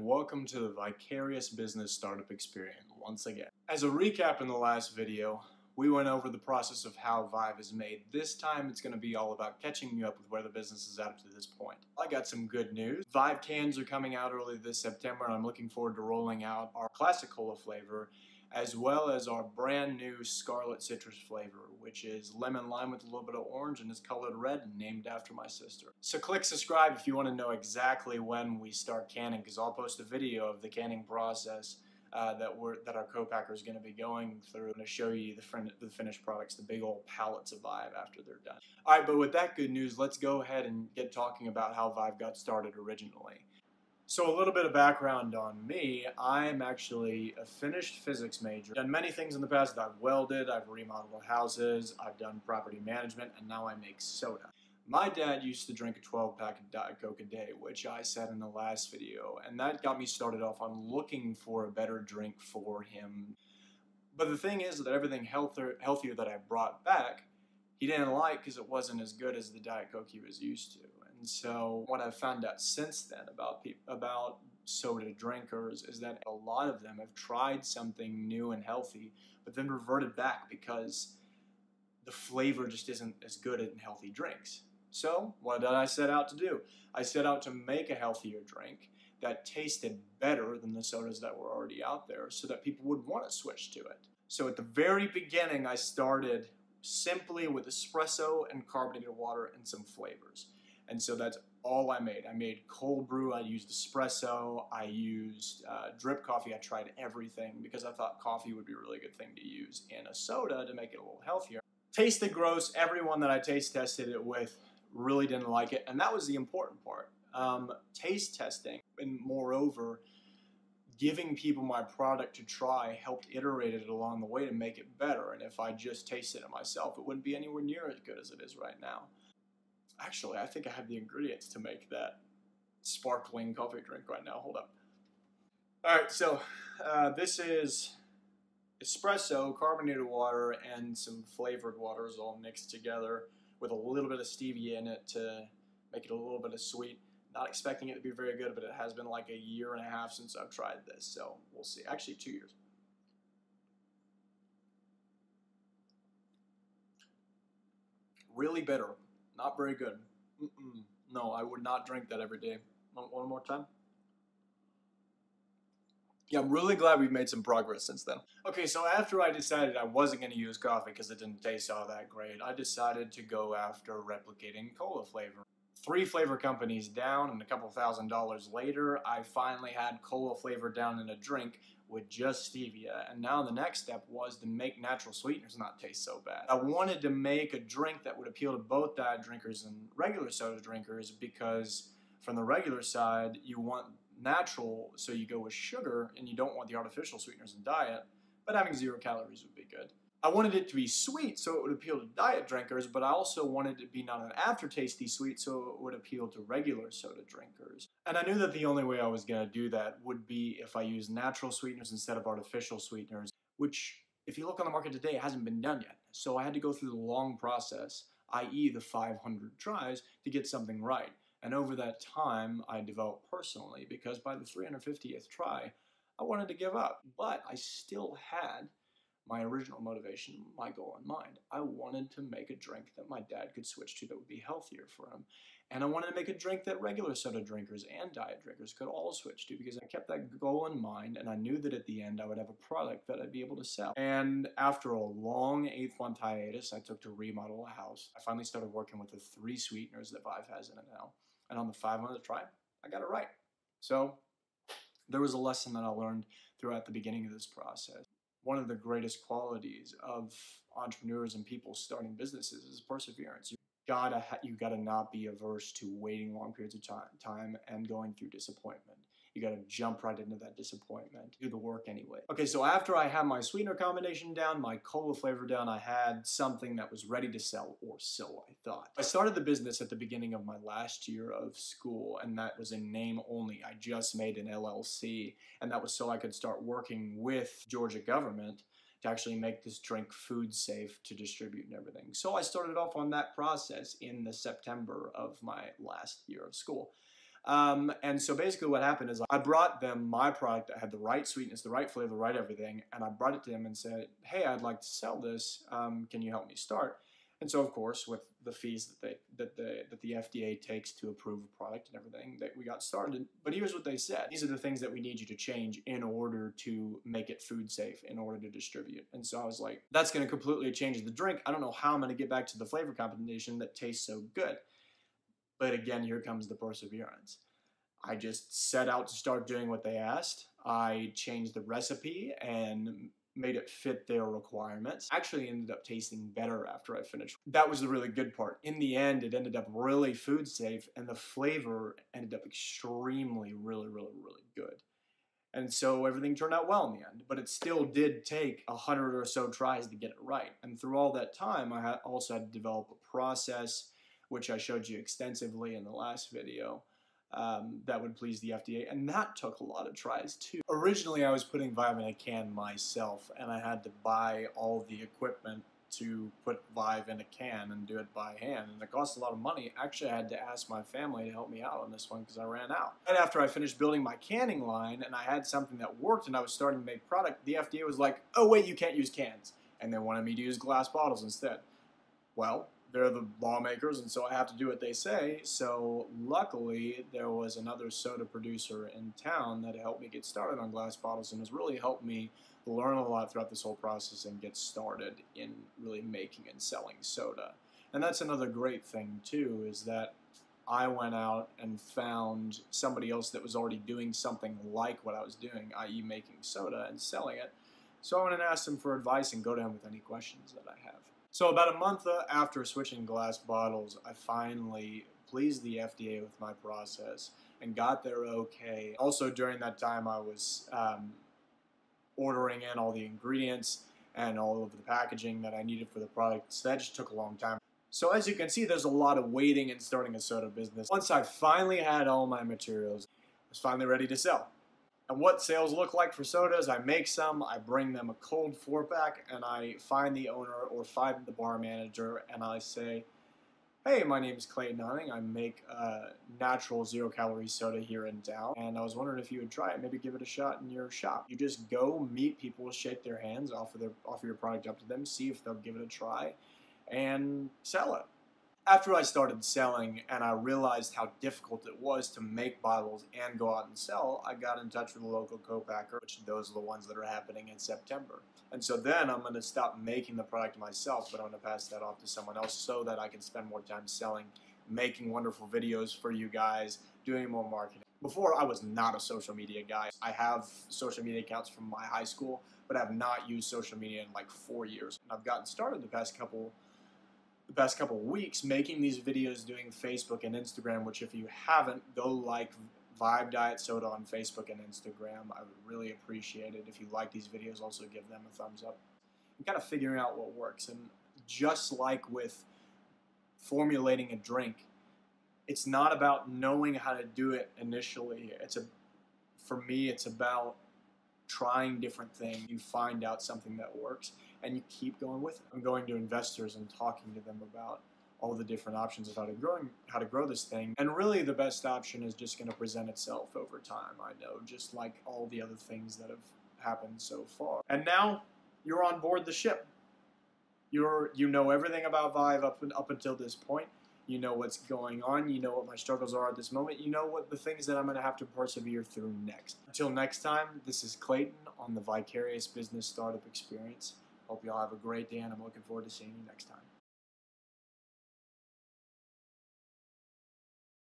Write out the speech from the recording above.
and welcome to the Vicarious Business Startup Experience once again. As a recap in the last video, we went over the process of how Vive is made. This time it's going to be all about catching you up with where the business is at to this point. I got some good news. Vive cans are coming out early this September, and I'm looking forward to rolling out our classic cola flavor as well as our brand new Scarlet Citrus flavor, which is lemon lime with a little bit of orange and is colored red and named after my sister. So click subscribe if you want to know exactly when we start canning, because I'll post a video of the canning process that our co-packer is going to be going through to show you the finished products, the big old pallets of Vive after they're done. Alright, but with that good news, let's go ahead and get talking about how Vive got started originally. So a little bit of background on me. I'm actually a finished physics major. I've done many things in the past. I've welded, I've remodeled houses, I've done property management, and now I make soda. My dad used to drink a 12-pack of Diet Coke a day, which I said in the last video, and that got me started off on looking for a better drink for him. But the thing is that everything healthier that I brought back, he didn't like because it wasn't as good as the Diet Coke he was used to. And so what I've found out since then about soda drinkers is that a lot of them have tried something new and healthy, but then reverted back because the flavor just isn't as good in healthy drinks. So what did I set out to do? I set out to make a healthier drink that tasted better than the sodas that were already out there so that people would want to switch to it. So at the very beginning, I started simply with espresso and carbonated water and some flavors. And so that's all I made. I made cold brew, I used espresso, I used drip coffee. I tried everything because I thought coffee would be a really good thing to use in a soda to make it a little healthier. Tasted gross. Everyone that I taste tested it with really didn't like it, and that was the important part. Taste testing, and moreover, giving people my product to try helped iterate it along the way to make it better. And if I just tasted it myself, it wouldn't be anywhere near as good as it is right now. Actually, I think I have the ingredients to make that sparkling coffee drink right now. Hold up. Alright, so this is espresso, carbonated water, and some flavored waters all mixed together with a little bit of stevia in it to make it a little bit of sweet. Not expecting it to be very good, but it has been like a year and a half since I've tried this, so we'll see. Actually, 2 years. Really bitter. Not very good. No, I would not drink that every day. One more time. Yeah, I'm really glad we've made some progress since then. Okay, so after I decided I wasn't going to use coffee because it didn't taste all that great, I decided to go after replicating cola flavor. 3 flavor companies down, and a couple $1,000s later, I finally had cola flavor down in a drink with just stevia, and now the next step was to make natural sweeteners not taste so bad. I wanted to make a drink that would appeal to both diet drinkers and regular soda drinkers, because from the regular side, you want natural, so you go with sugar, and you don't want the artificial sweeteners in diet, but having 0 calories would be good. I wanted it to be sweet so it would appeal to diet drinkers, but I also wanted it to be not an aftertasty sweet so it would appeal to regular soda drinkers. And I knew that the only way I was going to do that would be if I used natural sweeteners instead of artificial sweeteners, which, if you look on the market today, hasn't been done yet. So I had to go through the long process, i.e. the 500 tries, to get something right. And over that time, I developed personally, because by the 350th try, I wanted to give up. But I still had my original motivation, my goal in mind. I wanted to make a drink that my dad could switch to that would be healthier for him. And I wanted to make a drink that regular soda drinkers and diet drinkers could all switch to, because I kept that goal in mind, and I knew that at the end I would have a product that I'd be able to sell. And after a long 8-month hiatus I took to remodel a house, I finally started working with the 3 sweeteners that Vive has in it now. And on the 500th try, I got it right. So there was a lesson that I learned throughout the beginning of this process. One of the greatest qualities of entrepreneurs and people starting businesses is perseverance. You gotta not be averse to waiting long periods of time and going through disappointment. You gotta jump right into that disappointment, do the work anyway. Okay, so after I had my sweetener combination down, my cola flavor down, I had something that was ready to sell, or so I thought. I started the business at the beginning of my last year of school, and that was in name only. I just made an LLC, and that was so I could start working with Georgia government to actually make this drink food safe to distribute and everything. So I started off on that process in the September of my last year of school. And so basically what happened is I brought them my product that had the right sweetness, the right flavor, the right everything, and I brought it to them and said, hey, I'd like to sell this. Can you help me start? And so, of course, with the fees that the FDA takes to approve a product and everything, that we got started. But here's what they said. These are the things that we need you to change in order to make it food safe, in order to distribute. And so I was like, that's going to completely change the drink. I don't know how I'm going to get back to the flavor combination that tastes so good. But again, here comes the perseverance. I just set out to start doing what they asked. I changed the recipe and made it fit their requirements. Actually ended up tasting better after I finished. That was the really good part. In the end, it ended up really food safe, and the flavor ended up extremely, really good. And so everything turned out well in the end, but it still did take 100 or so tries to get it right. And through all that time, I also had to develop a process, which I showed you extensively in the last video, that would please the FDA, and that took a lot of tries too. Originally, I was putting Vive in a can myself, and I had to buy all the equipment to put Vive in a can and do it by hand, and it cost a lot of money. Actually, I had to ask my family to help me out on this one because I ran out. Right after I finished building my canning line and I had something that worked and I was starting to make product, the FDA was like, oh wait, you can't use cans, and they wanted me to use glass bottles instead. Well, they're the lawmakers, and so I have to do what they say. So luckily, there was another soda producer in town that helped me get started on glass bottles and has really helped me learn a lot throughout this whole process and get started in really making and selling soda. And that's another great thing too, is that I went out and found somebody else that was already doing something like what I was doing, i.e. making soda and selling it. So I went and asked him for advice and go to him with any questions that I have. So about a month after switching glass bottles, I finally pleased the FDA with my process and got their okay. Also during that time, I was ordering in all the ingredients and all of the packaging that I needed for the product, so that just took a long time. So as you can see, there's a lot of waiting in starting a soda business. Once I finally had all my materials, I was finally ready to sell. And what sales look like for sodas, I make some, I bring them a cold 4-pack, and I find the owner or find the bar manager, and I say, hey, my name is Clayton Hunting. I make a natural 0-calorie soda here in town, and I was wondering if you would try it, maybe give it a shot in your shop. You just go meet people, shake their hands, offer your product up to them, see if they'll give it a try, and sell it. After I started selling and I realized how difficult it was to make bottles and go out and sell, I got in touch with a local co-packer, which those are the ones that are happening in September. And so then I'm going to stop making the product myself, but I'm going to pass that off to someone else so that I can spend more time selling, making wonderful videos for you guys, doing more marketing. Before, I was not a social media guy. I have social media accounts from my high school, but I have not used social media in like 4 years. And I've gotten started the past couple weeks making these videos, doing Facebook and Instagram, which if you haven't, go like Vive Diet Soda on Facebook and Instagram. I would really appreciate it. If you like these videos, also give them a thumbs up. And kind of figuring out what works. And just like with formulating a drink, it's not about knowing how to do it initially. For me, it's about trying different things. You find out something that works and you keep going with it. I'm going to investors and talking to them about all the different options of how to grow this thing. And really the best option is just going to present itself over time, I know, just like all the other things that have happened so far. And now you're on board the ship. You know everything about Vive up until this point. You know what's going on. You know what my struggles are at this moment. You know what the things that I'm going to have to persevere through next. Until next time, this is Clayton on the Vicarious Business Startup Experience. Hope you all have a great day, and I'm looking forward to seeing you next time.